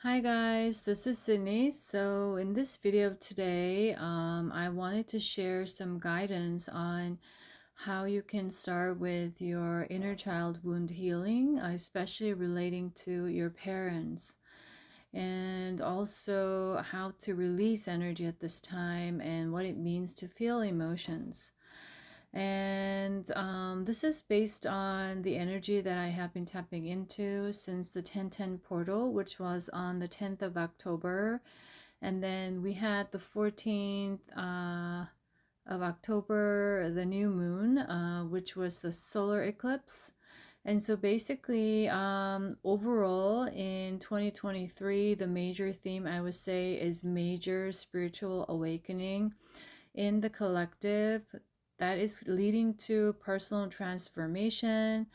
Hi guys, this is Sidney. So in this video today, I wanted to share some guidance on how you can start with your inner child wound healing, especially relating to your parents, and also how to release energy at this time and what it means to feel emotions. And this is based on the energy that I have been tapping into since the 1010 portal, which was on the 10th of October. And then we had the 14th of October, the new moon, which was the solar eclipse. And so basically, overall in 2023, the major theme I would say is major spiritual awakening in the collective that is leading to personal transformation,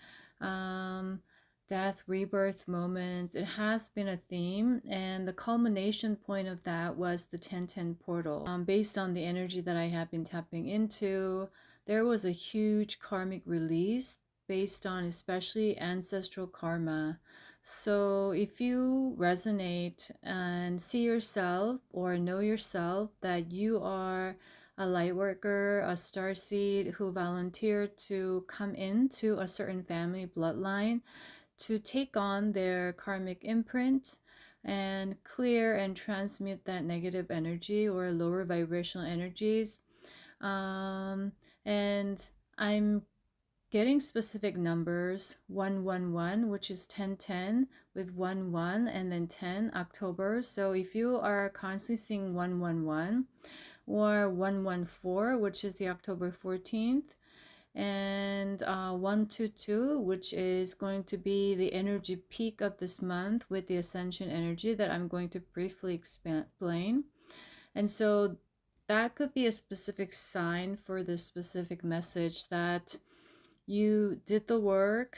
um, death, rebirth moments. It has been a theme, and the culmination point of that was the 1010 portal. Based on the energy that I have been tapping into, there was a huge karmic release based on especially ancestral karma. So if you resonate and see yourself or know yourself that you are a light worker, a starseed who volunteered to come into a certain family bloodline to take on their karmic imprint and clear and transmute that negative energy or lower vibrational energies. Um, and I'm getting specific numbers 111, which is 1010 with 11 and then 10 October. So if you are constantly seeing 111 or 114, which is the October 14th, and 122, which is going to be the energy peak of this month with the Ascension energy that I'm going to briefly explain. And so that could be a specific sign for this specific message that you did the work.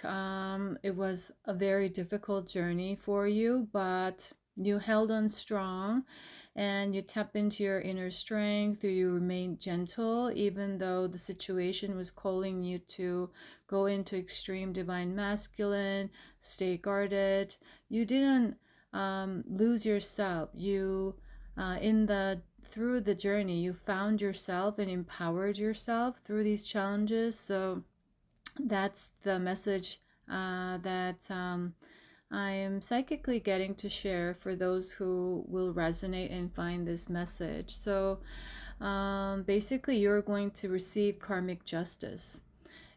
It was a very difficult journey for you, but you held on strong and you tap into your inner strength. You remained gentle, even though the situation was calling you to go into extreme divine masculine, stay guarded. You didn't lose yourself. You, through the journey, you found yourself and empowered yourself through these challenges. So that's the message that I am psychically getting to share for those who will resonate and find this message. So basically, you're going to receive karmic justice.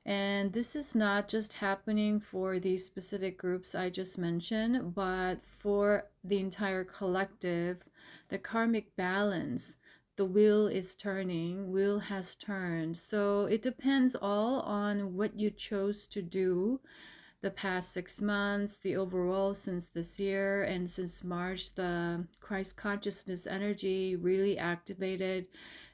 And this is not just happening for these specific groups I just mentioned, but for the entire collective, the karmic balance. The wheel is turning, wheel has turned. So it depends all on what you chose to do the past 6 months, the overall since this year, and since March, the Christ consciousness energy really activated.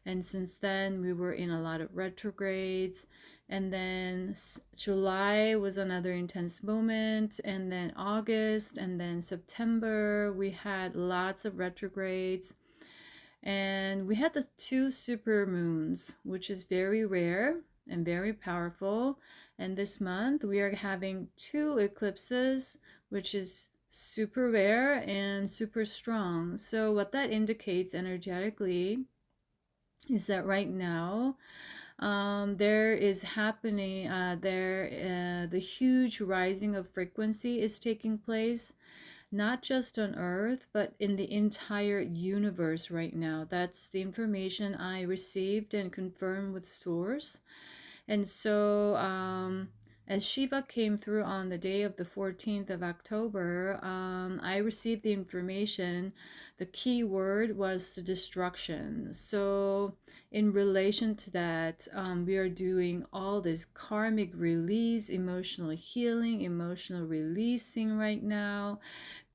And since then, we were in a lot of retrogrades. And then July was another intense moment. And then August, and then September, we had lots of retrogrades. And we had the 2 supermoons, which is very rare and very powerful. And this month we are having 2 eclipses, which is super rare and super strong. So what that indicates energetically is that right now there is happening the huge rising of frequency is taking place, not just on Earth, but in the entire universe right now. That's the information I received and confirmed with source. And so, as Shiva came through on the day of the 14th of October, I received the information. The key word was the destruction. So, in relation to that, we are doing all this karmic release, emotional healing, emotional releasing right now,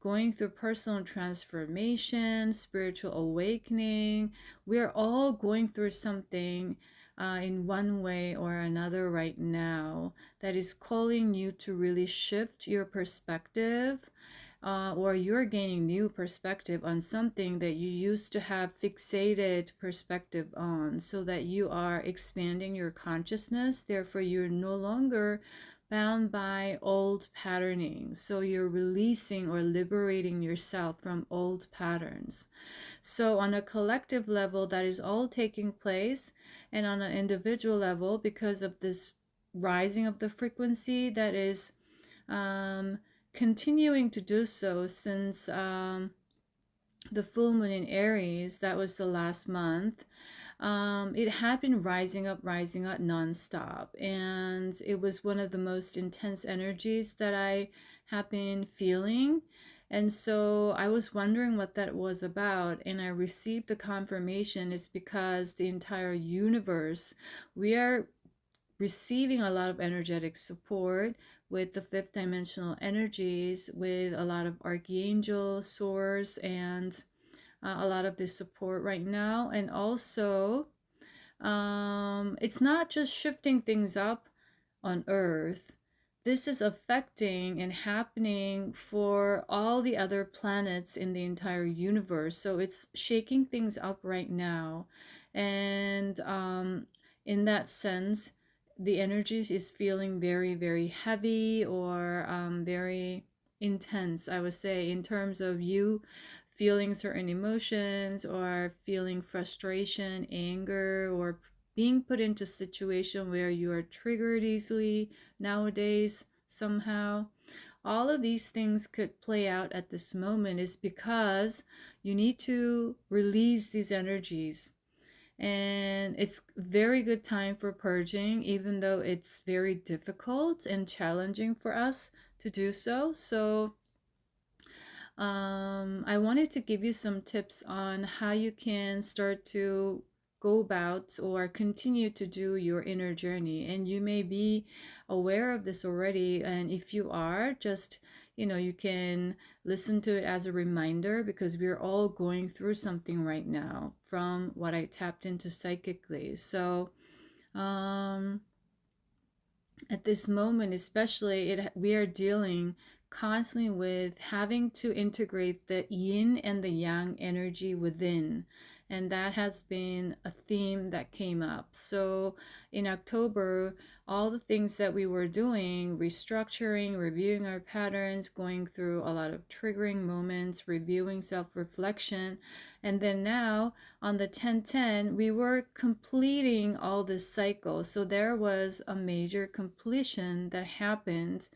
going through personal transformation, spiritual awakening. We are all going through something in one way or another right now that is calling you to really shift your perspective, or you're gaining new perspective on something that you used to have fixated perspective on, so that you are expanding your consciousness. Therefore, you're no longer bound by old patterning. So you're releasing or liberating yourself from old patterns. So on a collective level, that is all taking place. And on an individual level, because of this rising of the frequency that is um, continuing to do so since the full moon in Aries, that was the last month. It had been rising up nonstop, and it was one of the most intense energies that I have been feeling. And so I was wondering what that was about, and I received the confirmation is because the entire universe, we are receiving a lot of energetic support with the fifth dimensional energies, with a lot of archangel source and a lot of this support right now. And also it's not just shifting things up on earth, this is affecting and happening for all the other planets in the entire universe. So it's shaking things up right now. And in that sense, the energy is feeling very, very heavy, or very intense, I would say, in terms of you feeling certain emotions or feeling frustration, anger, or being put into a situation where you are triggered easily nowadays somehow. All of these things could play out at this moment is because you need to release these energies. And it's very good time for purging, even though it's very difficult and challenging for us to do so. So I wanted to give you some tips on how you can start to go about or continue to do your inner journey. And you may be aware of this already. And if you are, just, you can listen to it as a reminder, because we're all going through something right now from what I tapped into psychically. So, at this moment especially, we are dealing constantly with having to integrate the yin and the yang energy within, and that has been a theme that came up. So in October, all the things that we were doing, restructuring, reviewing our patterns, going through a lot of triggering moments, reviewing self-reflection, and then now on the 1010, we were completing all this cycle. So there was a major completion that happened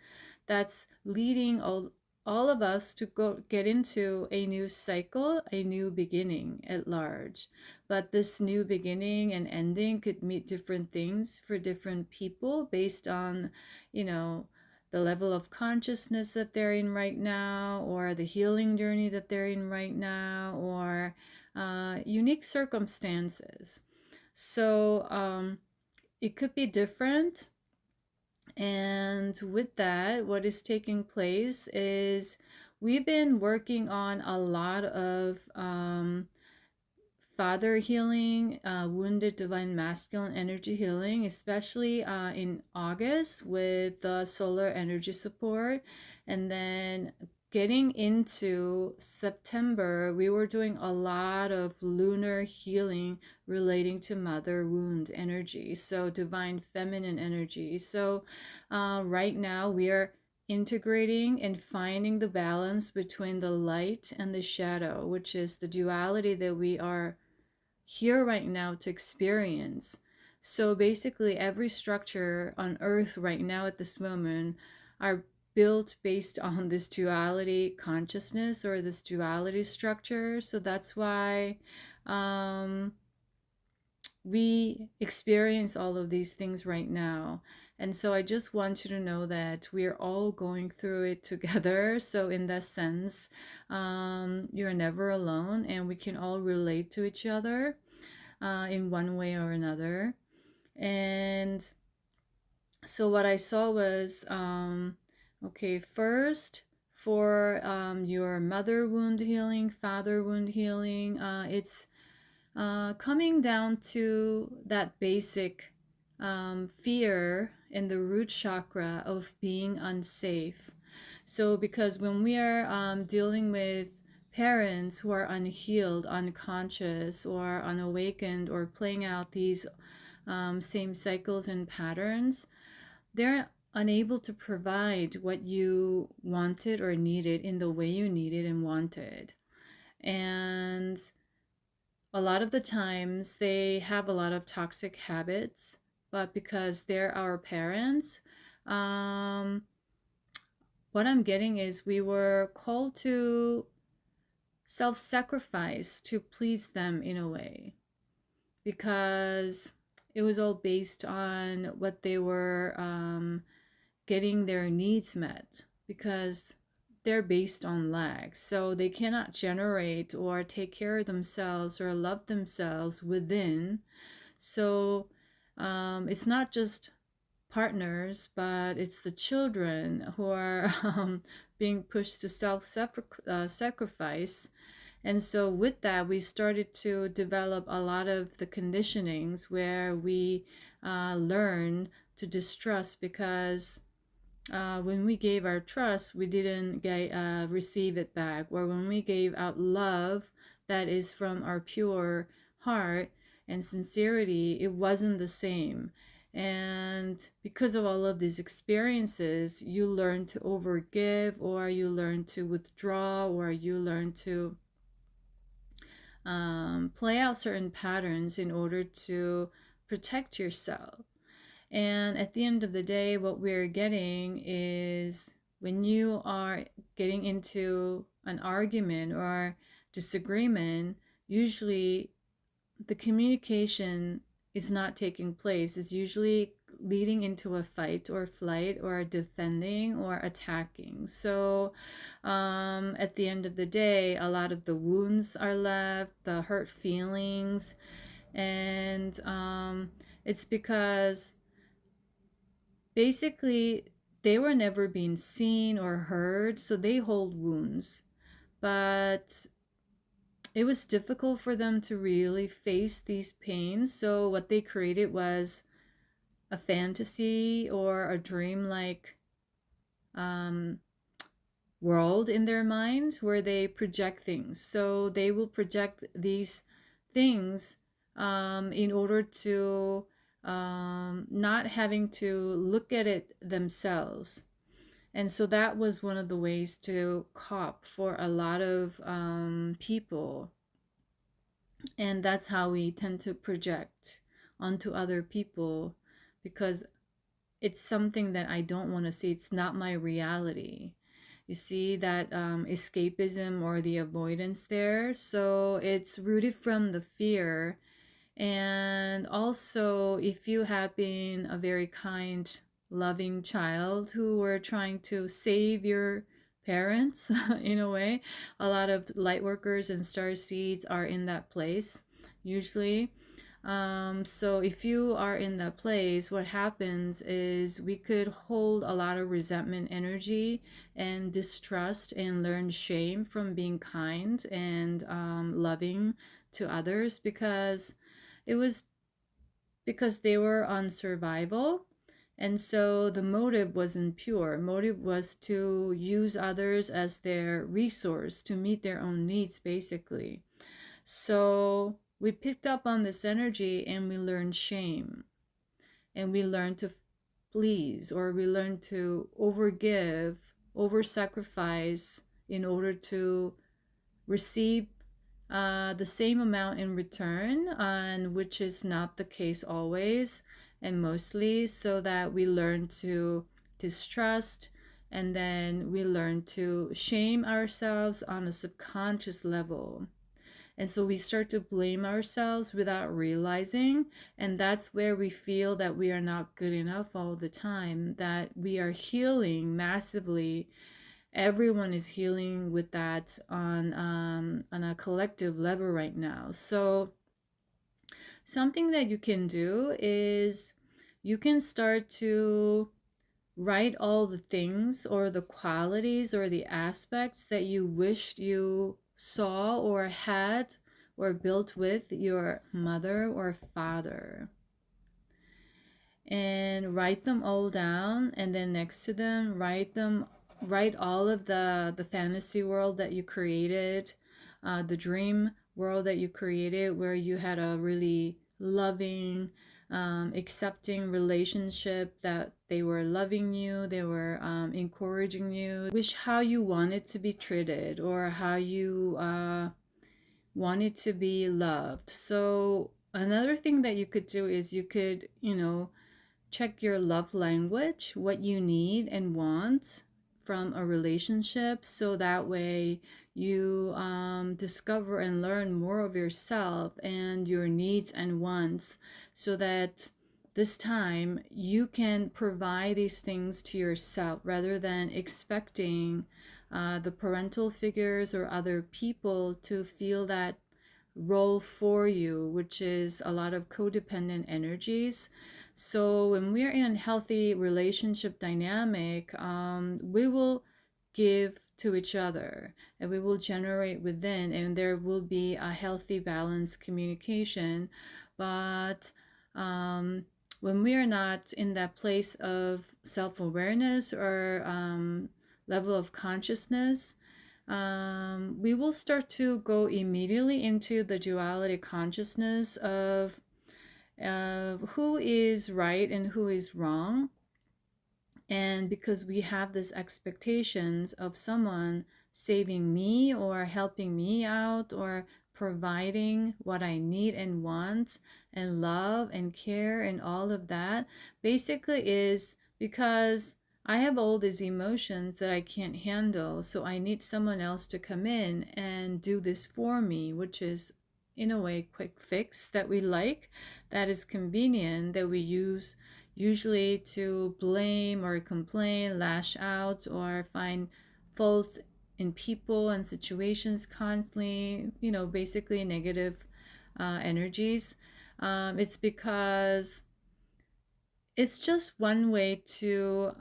that's leading all of us to go get into a new cycle, a new beginning at large. But this new beginning and ending could mean different things for different people based on, the level of consciousness that they're in right now, or the healing journey that they're in right now, or unique circumstances. So it could be different. And with that, what is taking place is we've been working on a lot of father healing, wounded divine masculine energy healing, especially in August with the solar energy support. And then getting into September, we were doing a lot of lunar healing relating to mother wound energy, so divine feminine energy. So right now we are integrating and finding the balance between the light and the shadow, which is the duality that we are here right now to experience. So basically, every structure on earth right now at this moment are built based on this duality consciousness, or this duality structure. So that's why we experience all of these things right now. And so I just want you to know that we're all going through it together. So in that sense, you're never alone, and we can all relate to each other in one way or another. And so what I saw was, okay, first for your mother wound healing, father wound healing, it's coming down to that basic fear in the root chakra of being unsafe. So because when we are dealing with parents who are unhealed, unconscious, or unawakened, or playing out these same cycles and patterns, they're unable to provide what you wanted or needed in the way you needed and wanted. And a lot of the times they have a lot of toxic habits, but because they're our parents, um, what I'm getting is we were called to self sacrifice to please them in a way, because it was all based on what they were getting their needs met, because they're based on lack. So they cannot generate or take care of themselves or love themselves within. So it's not just partners, but it's the children who are being pushed to self sacrifice. And so, with that, we started to develop a lot of the conditionings where we learn to distrust, because when we gave our trust, we didn't receive it back. Or when we gave out love that is from our pure heart and sincerity, it wasn't the same. And because of all of these experiences, you learn to overgive, or you learn to withdraw, or you learn to play out certain patterns in order to protect yourself. And at the end of the day, what we're getting is, when you are getting into an argument or disagreement, usually the communication is not taking place. It's usually leading into a fight or flight or defending or attacking. So at the end of the day, a lot of the wounds are left, the hurt feelings, and it's because basically they were never being seen or heard, so they hold wounds. But it was difficult for them to really face these pains, so what they created was a fantasy or a dream like um, world in their mind where they project things. So they will project these things in order to not having to look at it themselves. And so that was one of the ways to cope for a lot of people. And that's how we tend to project onto other people, because it's something that I don't want to see. It's not my reality. You see that escapism or the avoidance there. So it's rooted from the fear. And also, if you have been a very kind, loving child who were trying to save your parents in a way, a lot of light workers and star seeds are in that place usually. So if you are in that place, what happens is we could hold a lot of resentment energy and distrust and learn shame from being kind and loving to others, because it was because they were on survival. And so the motive wasn't pure. Motive was to use others as their resource to meet their own needs, basically. So we picked up on this energy and we learned shame. And we learned to please, or we learned to overgive, over sacrifice in order to receive the same amount in return, and which is not the case always and mostly. So that we learn to distrust, and then we learn to shame ourselves on a subconscious level. And so we start to blame ourselves without realizing. And that's where we feel that we are not good enough all the time, that we are healing massively. Everyone is healing with that on a collective level right now. So something that you can do is you can start to write all the things or the qualities or the aspects that you wished you saw or had or built with your mother or father, and write them all down. And then next to them, write all of the fantasy world that you created, the dream world that you created, where you had a really loving accepting relationship, that they were loving you, they were encouraging you, wish how you wanted to be treated or how you wanted to be loved. So another thing that you could do is you could, check your love language, what you need and want from a relationship, so that way you discover and learn more of yourself and your needs and wants, so that this time you can provide these things to yourself rather than expecting the parental figures or other people to feel that role for you, which is a lot of codependent energies. So when we're in a healthy relationship dynamic, we will give to each other and we will generate within, and there will be a healthy, balanced communication. But when we are not in that place of self-awareness or level of consciousness, we will start to go immediately into the duality consciousness of who is right and who is wrong. And because we have these expectations of someone saving me or helping me out or providing what I need and want and love and care and all of that, basically is because I have all these emotions that I can't handle. So I need someone else to come in and do this for me, which is in a way quick fix that we like, that is convenient, that we use usually to blame or complain, lash out, or find faults in people and situations constantly, basically negative energies. It's because it's just one way to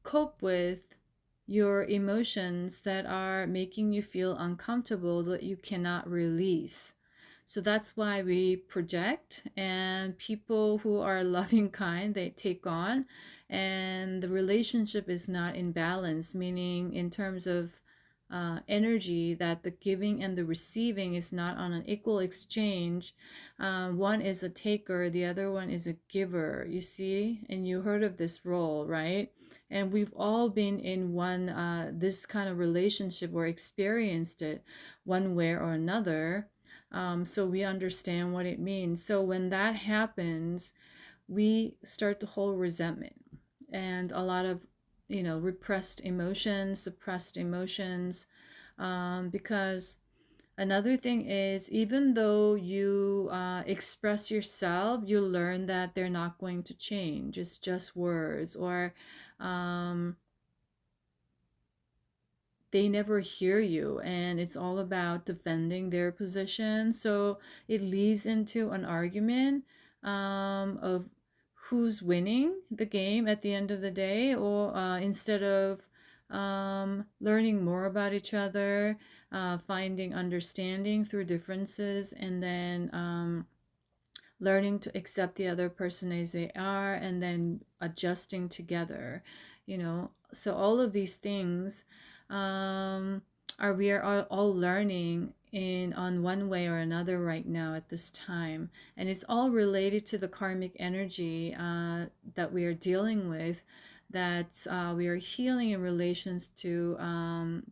cope with your emotions that are making you feel uncomfortable, that you cannot release. So that's why we project, and people who are loving kind, they take on, and the relationship is not in balance, meaning in terms of energy, that the giving and the receiving is not on an equal exchange. One is a taker, the other one is a giver, you see, and you heard of this role, right? And we've all been in one this kind of relationship or experienced it one way or another. So we understand what it means. So when that happens, we start to hold resentment and a lot of, repressed emotions, suppressed emotions, because another thing is, even though you express yourself, you learn that they're not going to change. It's just words, or they never hear you, and it's all about defending their position. So it leads into an argument of who's winning the game at the end of the day, or instead of learning more about each other, finding understanding through differences, and then learning to accept the other person as they are, and then adjusting together, so all of these things are we are all learning in on one way or another right now at this time, and it's all related to the karmic energy that we are dealing with, that we are healing in relations to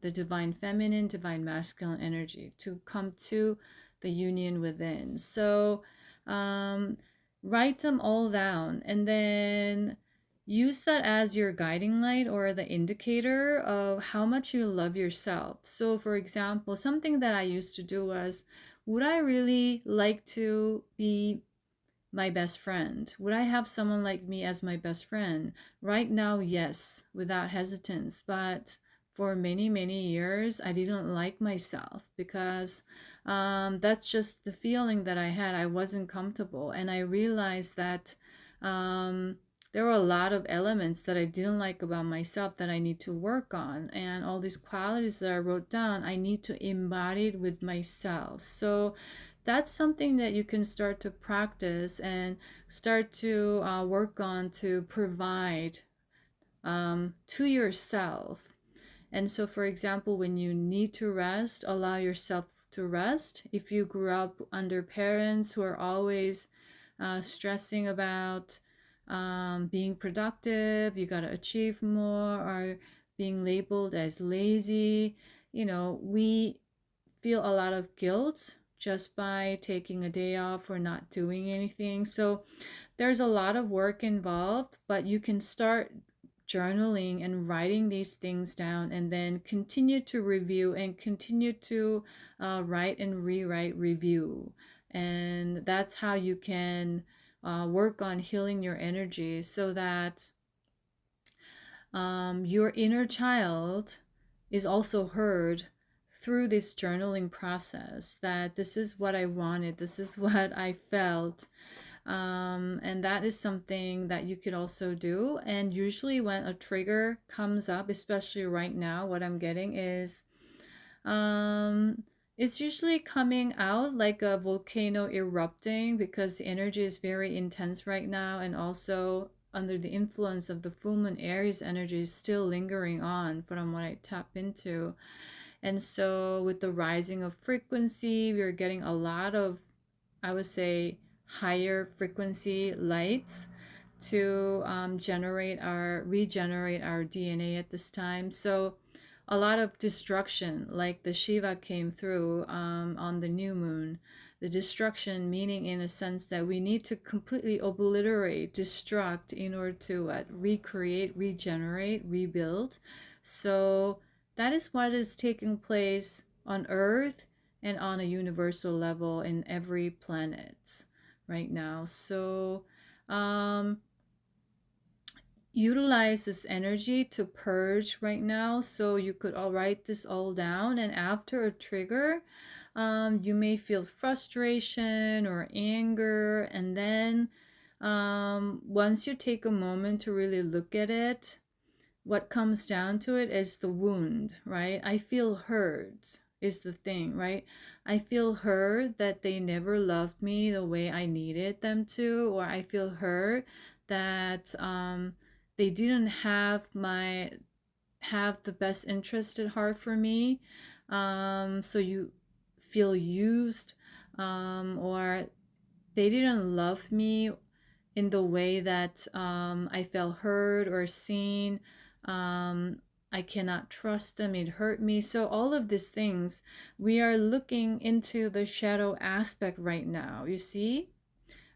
the divine feminine, divine masculine energy to come to the union within. So write them all down, and then use that as your guiding light or the indicator of how much you love yourself. So for example, something that I used to do was, would I really like to be my best friend? Would I have someone like me as my best friend? Right now, yes, without hesitance. But for many, many years, I didn't like myself because that's just the feeling that I had. I wasn't comfortable. And I realized that there were a lot of elements that I didn't like about myself that I need to work on. And all these qualities that I wrote down, I need to embody it with myself. So that's something that you can start to practice and start to work on to provide to yourself. And so, for example, when you need to rest, allow yourself to rest. If you grew up under parents who are always stressing about being productive, you got to achieve more, or being labeled as lazy, we feel a lot of guilt just by taking a day off or not doing anything. So there's a lot of work involved, but you can start journaling and writing these things down, and then continue to review and continue to write and rewrite review. And that's how you can work on healing your energy, so that your inner child is also heard through this journaling process, that this is what I wanted, this is what I felt. And that is something that you could also do. And usually when a trigger comes up, especially right now, what I'm getting is um, it's usually coming out like a volcano erupting, because the energy is very intense right now, and also under the influence of the full moon, Aries energy is still lingering on from what I tap into. And so with the rising of frequency, we're getting a lot of, I would say, higher frequency lights to regenerate our DNA at this time. So a lot of destruction, like the Shiva came through on the new moon. The destruction meaning, in a sense, that we need to completely obliterate, destruct, in order to recreate, regenerate, rebuild. So that is what is taking place on Earth and on a universal level in every planet right now. So utilize this energy to purge right now. So you could all write this all down, and after a trigger, you may feel frustration or anger, and then once you take a moment to really look at it, what comes down to it is the wound, right? I feel hurt is the thing, right? I feel hurt that they never loved me the way I needed them to, or I feel hurt that they didn't have the best interest at heart for me. So you feel used, or they didn't love me in the way that I felt heard or seen. I cannot trust them, it hurt me. So all of these things, we are looking into the shadow aspect right now. You see?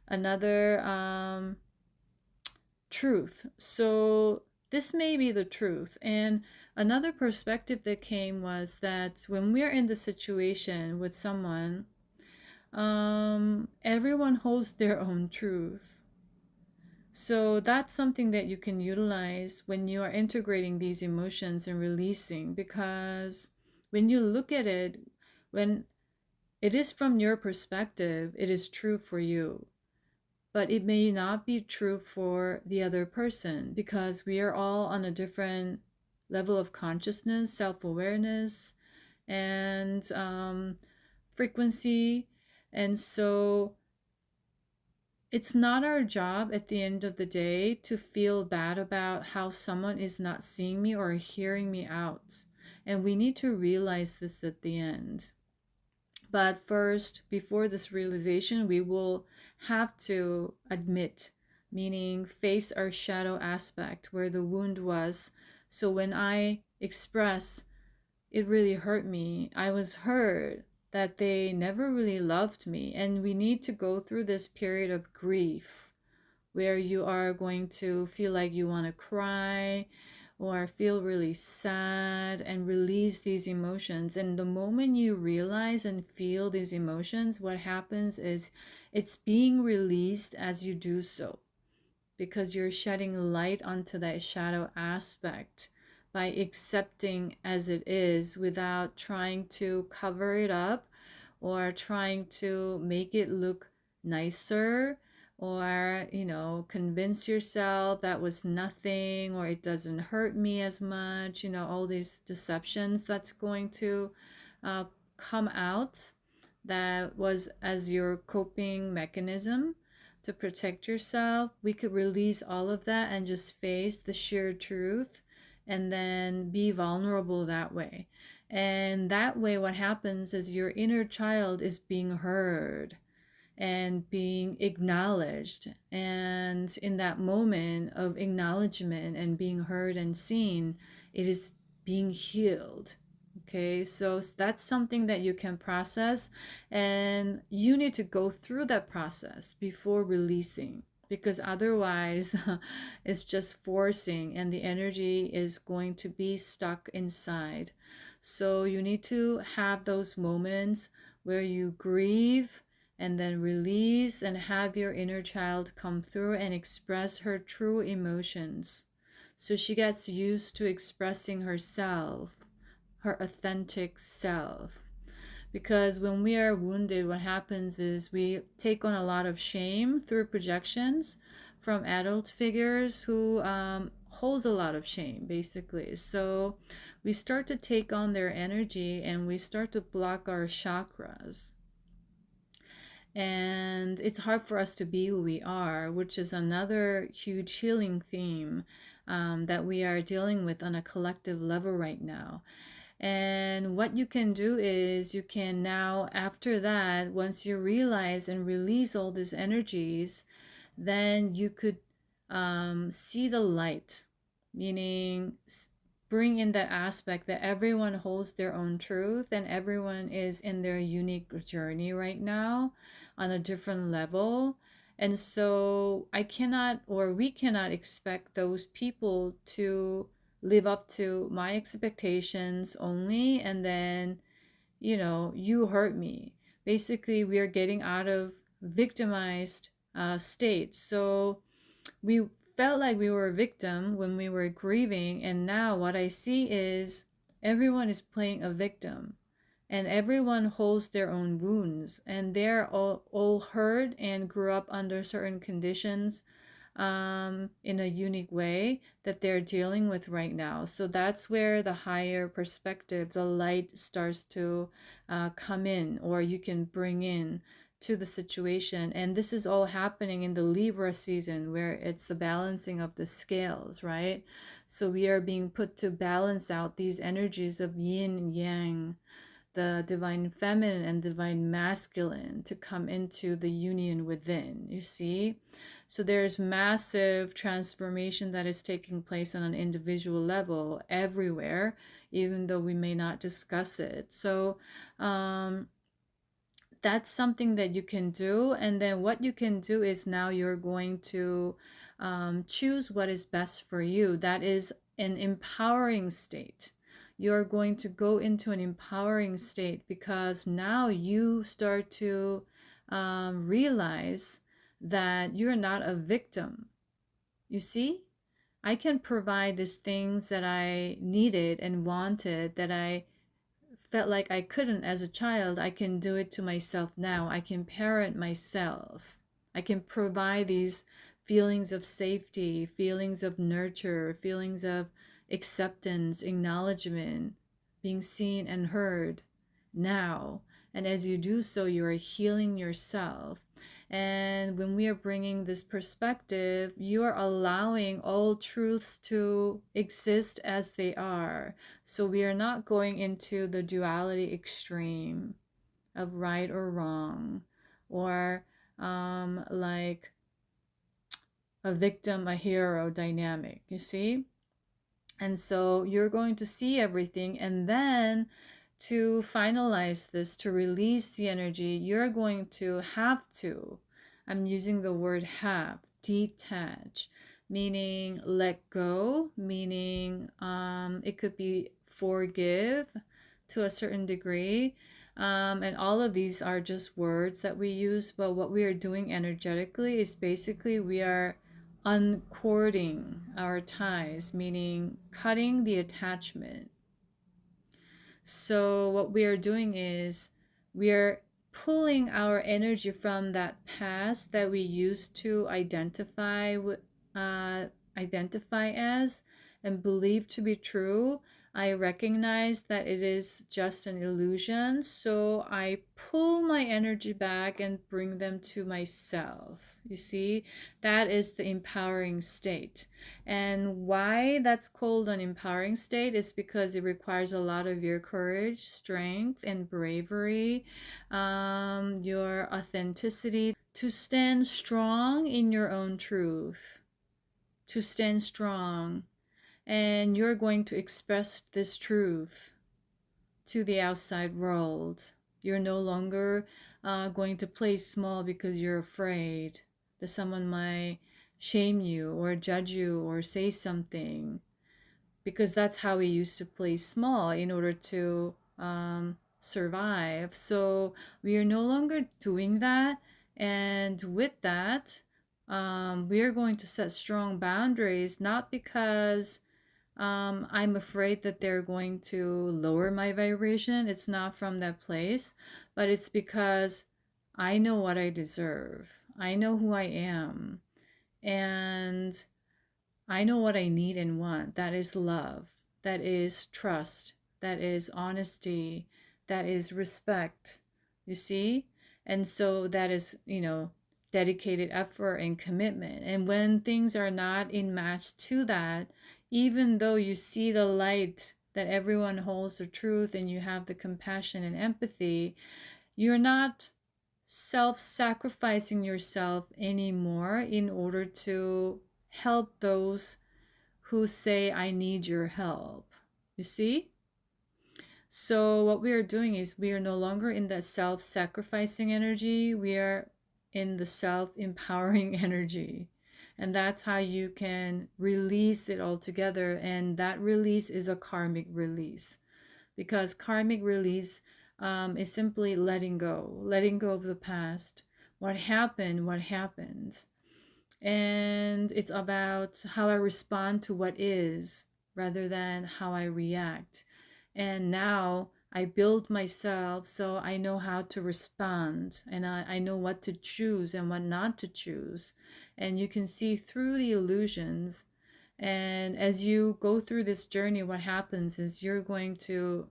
Another truth. So this may be the truth. And another perspective that came was that when we're in the situation with someone, everyone holds their own truth. So that's something that you can utilize when you are integrating these emotions and releasing, because when you look at it, when it is from your perspective, it is true for you. But it may not be true for the other person, because we are all on a different level of consciousness, self-awareness, and frequency. And so it's not our job at the end of the day to feel bad about how someone is not seeing me or hearing me out. And we need to realize this at the end. But first, before this realization, we will have to admit, meaning face our shadow aspect where the wound was. So when I express, it really hurt me, I was hurt that they never really loved me. And we need to go through this period of grief where you are going to feel like you want to cry or feel really sad and release these emotions. And the moment you realize and feel these emotions, what happens is it's being released as you do so, because you're shedding light onto that shadow aspect by accepting as it is, without trying to cover it up or trying to make it look nicer, or convince yourself that was nothing, or it doesn't hurt me as much, all these deceptions that's going to come out, that was as your coping mechanism to protect yourself. We could release all of that and just face the sheer truth, and then be vulnerable that way. And that way, what happens is your inner child is being heard and being acknowledged. And in that moment of acknowledgement and being heard and seen, it is being healed. Okay, so that's something that you can process, and you need to go through that process before releasing, because otherwise it's just forcing and the energy is going to be stuck inside. So you need to have those moments where you grieve and then release and have your inner child come through and express her true emotions. So she gets used to expressing herself, her authentic self. Because when we are wounded, what happens is we take on a lot of shame through projections from adult figures who holds a lot of shame, basically. So we start to take on their energy and we start to block our chakras, and it's hard for us to be who we are, which is another huge healing theme that we are dealing with on a collective level right now. And what you can do is you can now, after that, once you realize and release all these energies, then you could see the light, meaning bring in that aspect that everyone holds their own truth and everyone is in their unique journey right now on a different level. And so I cannot, or we cannot expect those people to live up to my expectations only, and then, you hurt me. Basically, we are getting out of victimized state. So we felt like we were a victim when we were grieving, and now what I see is everyone is playing a victim, and everyone holds their own wounds, and they're all hurt and grew up under certain conditions in a unique way that they're dealing with right now. So that's where the higher perspective, the light starts to come in, or you can bring in to the situation. And this is all happening in the Libra season, where it's the balancing of the scales, right? So we are being put to balance out these energies of yin and yang, the divine feminine and divine masculine, to come into the union within, you see. So there's massive transformation that is taking place on an individual level everywhere, even though we may not discuss it. So that's something that you can do. And then what you can do is now you're going to choose what is best for you. That is an empowering state. You're going to go into an empowering state because now you start to realize that you're not a victim. You see, I can provide these things that I needed and wanted, that I felt like I couldn't as a child. I can do it to myself now. I can parent myself. I can provide these feelings of safety, feelings of nurture, feelings of acceptance, acknowledgement, being seen and heard now. And as you do so, you are healing yourself. And when we are bringing this perspective, you are allowing all truths to exist as they are. So we are not going into the duality extreme of right or wrong, or like a victim, a hero dynamic, you see? And so you're going to see everything, and then to finalize this, to release the energy, you're going to have to, I'm using the word have, detach, meaning let go, meaning it could be forgive to a certain degree. And all of these are just words that we use, but what we are doing energetically is basically we are uncording our ties, meaning cutting the attachment. So what we are doing is we are pulling our energy from that past that we used to identify as and believe to be true. I recognize that it is just an illusion, so I pull my energy back and bring them to myself. You see, that is the empowering state. And why that's called an empowering state is because it requires a lot of your courage, strength, and bravery, your authenticity to stand strong in your own truth, to stand strong. And you're going to express this truth to the outside world. You're no longer going to play small because you're afraid that someone might shame you or judge you or say something, because that's how we used to play small in order to survive. So we are no longer doing that. And with that, we are going to set strong boundaries, not because I'm afraid that they're going to lower my vibration. It's not from that place, but it's because I know what I deserve. I know who I am. And I know what I need and want. That is love. That is trust. That is honesty. That is respect. You see? And so that is, dedicated effort and commitment. And when things are not in match to that, even though you see the light that everyone holds the truth and you have the compassion and empathy, you're not self-sacrificing yourself anymore in order to help those who say, I need your help. You see? So what we are doing is we are no longer in that self-sacrificing energy. We are in the self-empowering energy. And that's how you can release it all together. And that release is a karmic release. Because karmic release is simply letting go of the past. What happened, what happened. And it's about how I respond to what is rather than how I react. And now I build myself so I know how to respond, and I know what to choose and what not to choose. And you can see through the illusions. And as you go through this journey, what happens is you're going to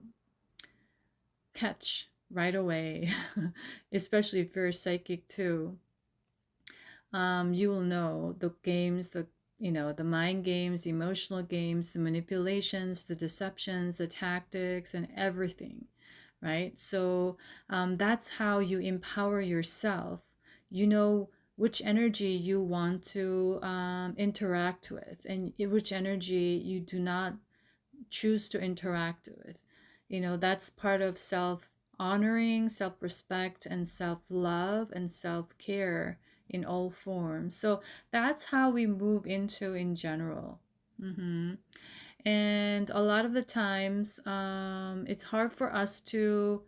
catch right away, especially if you're psychic too. You will know the games, the mind games, the emotional games, the manipulations, the deceptions, the tactics, and everything, right? So that's how you empower yourself. You know which energy you want to interact with, and which energy you do not choose to interact with. That's part of self honoring, self respect, and self love and self care in all forms. So that's how we move into in general. And a lot of the times, it's hard for us to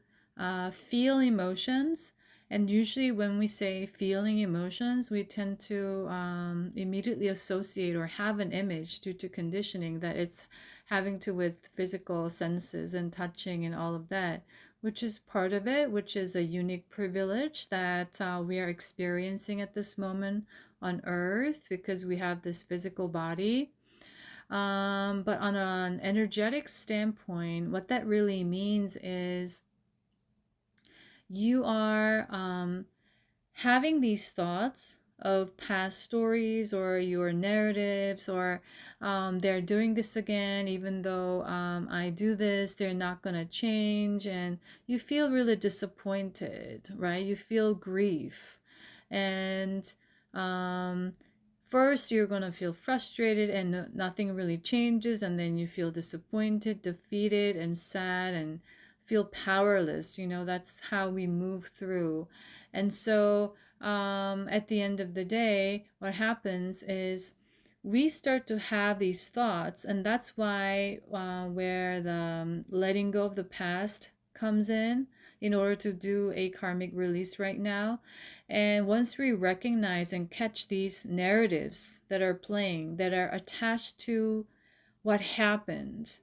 feel emotions. And usually, when we say feeling emotions, we tend to immediately associate or have an image due to conditioning that it's having to with physical senses and touching and all of that, which is part of it, which is a unique privilege that we are experiencing at this moment on Earth because we have this physical body. But on an energetic standpoint, what that really means is you are having these thoughts of past stories or your narratives, or they're doing this again, even though I do this, they're not going to change. And you feel really disappointed, right? You feel grief. And first, you're going to feel frustrated and nothing really changes. And then you feel disappointed, defeated, and sad, and feel powerless. That's how we move through. And so at the end of the day, what happens is we start to have these thoughts. And that's why where the letting go of the past comes in order to do a karmic release right now. And once we recognize and catch these narratives that are playing, that are attached to what happened,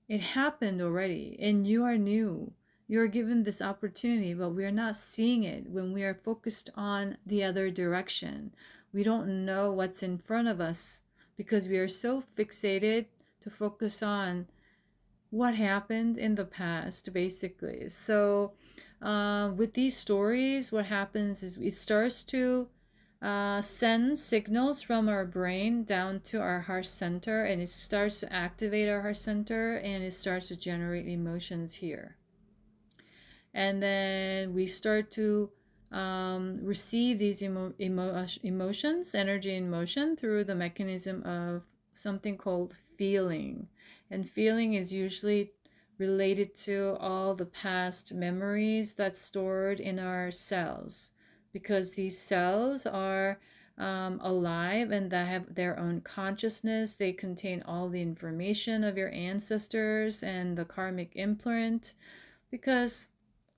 it happened already, and you are new. You are given this opportunity, but we are not seeing it when we are focused on the other direction. We don't know what's in front of us because we are so fixated to focus on what happened in the past, basically. So with these stories, what happens is it starts to sends signals from our brain down to our heart center, and it starts to activate our heart center, and it starts to generate emotions here. And then we start to receive these emotions, energy and motion, through the mechanism of something called feeling. And feeling is usually related to all the past memories that's stored in our cells, because these cells are alive and that have their own consciousness. They contain all the information of your ancestors and the karmic imprint, because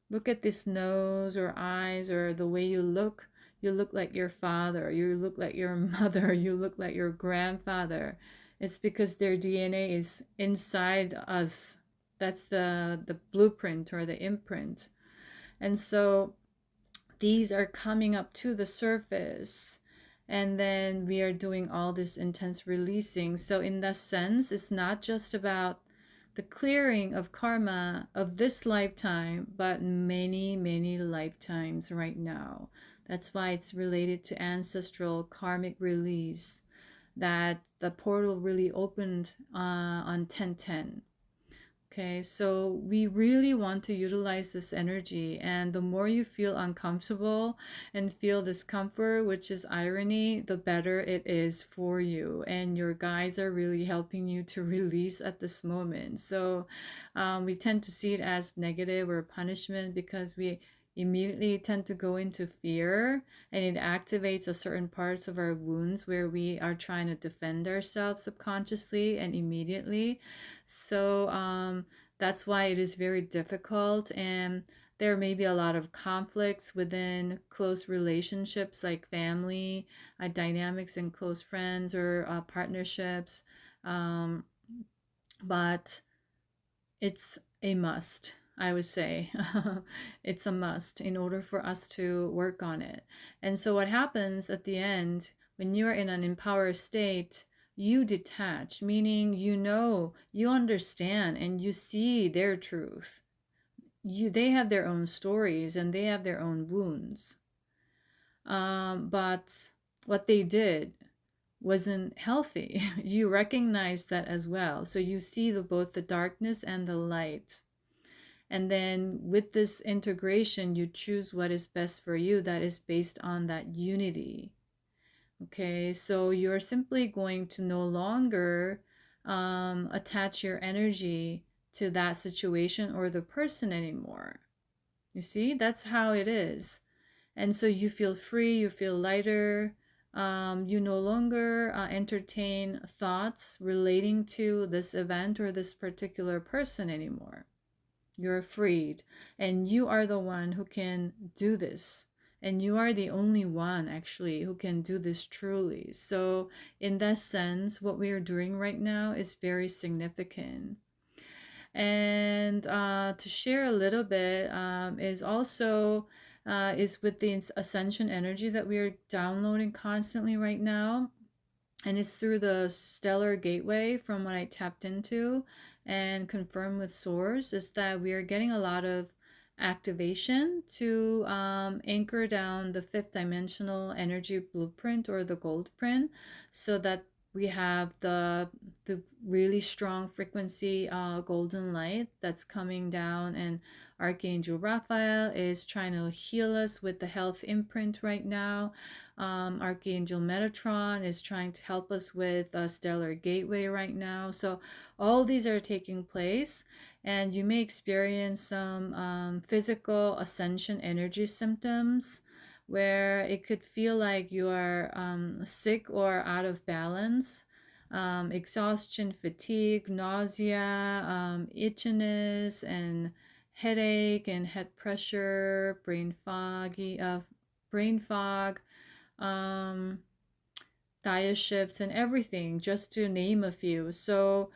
look at this nose or eyes or the way you look. You look like your father, you look like your mother, you look like your grandfather. It's because their DNA is inside us. That's the blueprint or the imprint. And so these are coming up to the surface, and then we are doing all this intense releasing. So in that sense, it's not just about the clearing of karma of this lifetime, but many, many lifetimes right now. That's why it's related to ancestral karmic release, that the portal really opened on 1010. Okay, so we really want to utilize this energy, and the more you feel uncomfortable and feel discomfort, which is irony, the better it is for you. And your guides are really helping you to release at this moment. So we tend to see it as negative or punishment because we immediately tend to go into fear, and it activates a certain parts of our wounds where we are trying to defend ourselves subconsciously and immediately. So that's why it is very difficult, and there may be a lot of conflicts within close relationships like family dynamics and close friends or partnerships. Um, but it's a must, I would say. It's a must in order for us to work on it. And so what happens at the end when you're in an empowered state, you detach, meaning you know, you understand, and you see their truth. They have their own stories and they have their own wounds. But what they did wasn't healthy. You recognize that as well. So you see both the darkness and the light. And then with this integration, you choose what is best for you, that is based on that unity. Okay, so you're simply going to no longer attach your energy to that situation or the person anymore. You see, that's how it is. And so you feel free, you feel lighter. You no longer entertain thoughts relating to this event or this particular person anymore. You're freed, and you are the one who can do this. And you are the only one actually who can do this truly. So, in that sense, what we are doing right now is very significant. And to share a little bit is also is with the Ascension energy that we are downloading constantly right now, and it's through the stellar gateway. From what I tapped into and confirmed with source, is that we are getting a lot of activation to anchor down the fifth dimensional energy blueprint or the gold print, so that we have the really strong frequency golden light that's coming down. And Archangel Raphael is trying to heal us with the health imprint right now. Archangel Metatron is trying to help us with stellar gateway right now. So all these are taking place, and you may experience some physical ascension energy symptoms, where it could feel like you are sick or out of balance. Exhaustion, fatigue, nausea, itchiness, and headache, and head pressure, brain fog, um, diet shifts, and everything, just to name a few. So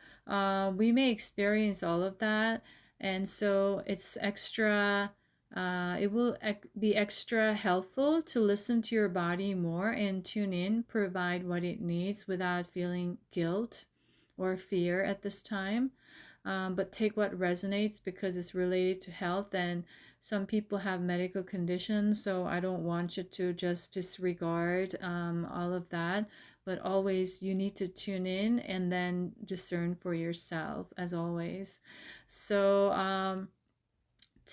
we may experience all of that, and so it's extra. It will be extra helpful to listen to your body more and tune in, provide what it needs without feeling guilt or fear at this time. but take what resonates because it's related to health. And some people have medical conditions, so I don't want you to just disregard all of that. But always, you need to tune in and then discern for yourself, as always. So,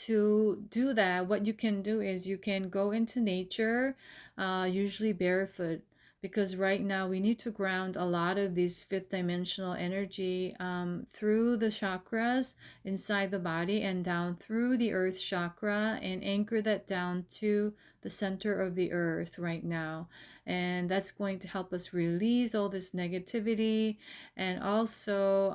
to do that, what you can do is you can go into nature, usually barefoot, because right now we need to ground a lot of this fifth dimensional energy through the chakras inside the body and down through the earth chakra, and anchor that down to the center of the earth right now. And that's going to help us release all this negativity, and also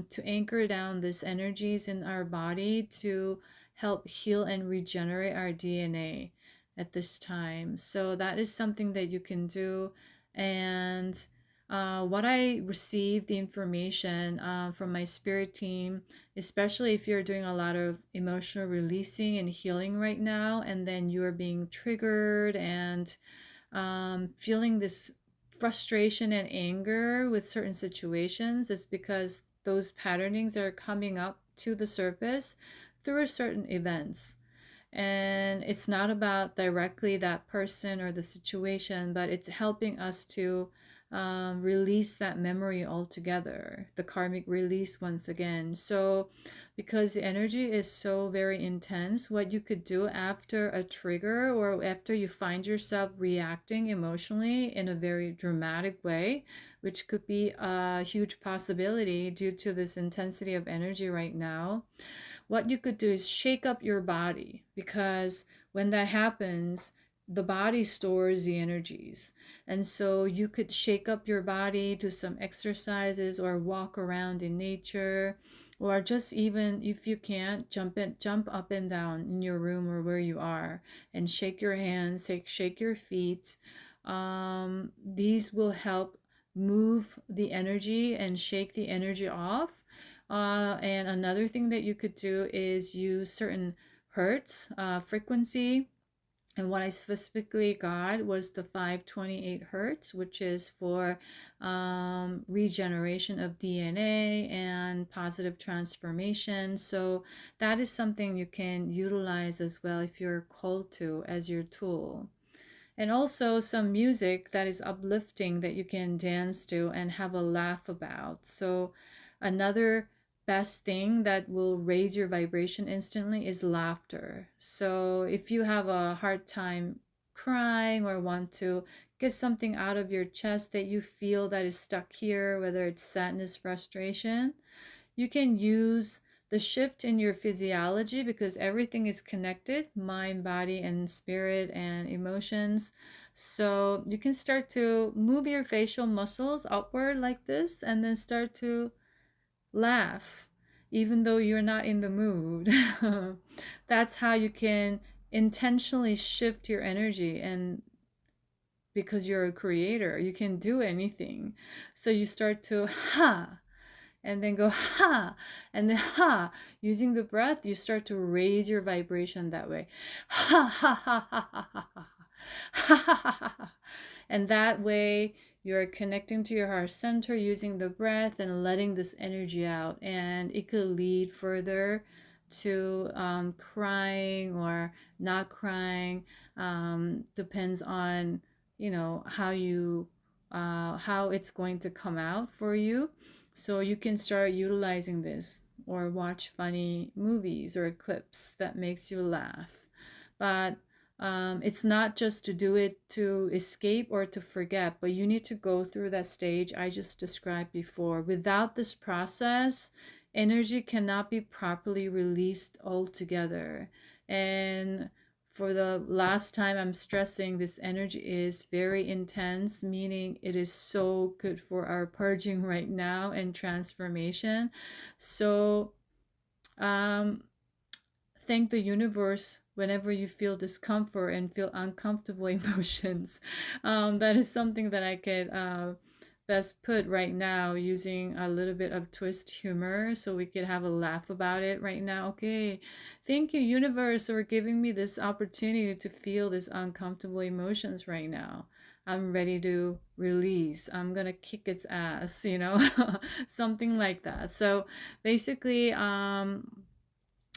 to anchor down these energies in our body to help heal and regenerate our DNA at this time. So that is something that you can do. And what I received the information from my spirit team, especially if you're doing a lot of emotional releasing and healing right now, and then you're being triggered and feeling this frustration and anger with certain situations, it's because those patternings are coming up to the surface through certain events. And it's not about directly that person or the situation, but it's helping us to release that memory altogether, the karmic release once again. So, because the energy is so very intense, what you could do after a trigger or after you find yourself reacting emotionally in a very dramatic way, which could be a huge possibility due to this intensity of energy right now, what you could do is shake up your body, because when that happens, the body stores the energies. And so you could shake up your body, do some exercises, or walk around in nature, or just, even if you can't, jump up and down in your room or where you are, and shake your hands, shake your feet. These will help move the energy and shake the energy off. And another thing that you could do is use certain hertz frequency. And what I specifically got was the 528 hertz, which is for regeneration of DNA and positive transformation. So that is something you can utilize as well if you're called to as your tool. And also some music that is uplifting that you can dance to and have a laugh about. So another best thing that will raise your vibration instantly is laughter. So if you have a hard time crying or want to get something out of your chest that you feel that is stuck here, whether it's sadness, frustration, you can use the shift in your physiology, because everything is connected: mind, body, and spirit, and emotions. So you can start to move your facial muscles upward like this, and then start to laugh even though you're not in the mood. That's how you can intentionally shift your energy. And because you're a creator, you can do anything. So you start to ha, and then go ha, and then ha. Using the breath, you start to raise your vibration that way. Ha ha ha ha ha ha ha ha ha ha ha. And that way you're connecting to your heart center using the breath and letting this energy out. And it could lead further to crying or not crying. Depends on, how it's going to come out for you. So you can start utilizing this, or watch funny movies or clips that makes you laugh. But it's not just to do it to escape or to forget, but you need to go through that stage I just described before. Without this process, energy cannot be properly released altogether. And for the last time, I'm stressing this energy is very intense, meaning it is so good for our purging right now and transformation. So, thank the universe whenever you feel discomfort and feel uncomfortable emotions. That is something that I could best put right now, using a little bit of twist humor so we could have a laugh about it right now. Okay, thank you, universe, for giving me this opportunity to feel these uncomfortable emotions right now. I'm ready to release. I'm gonna kick its ass, you know, something like that. So basically,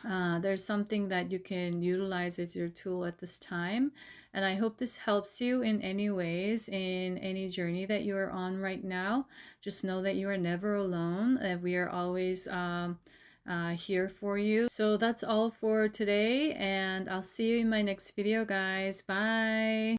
there's something that you can utilize as your tool at this time. And I hope this helps you in any ways, in any journey that you are on right now. Just know that you are never alone, that we are always here for you. So that's all for today, and I'll see you in my next video, guys. Bye.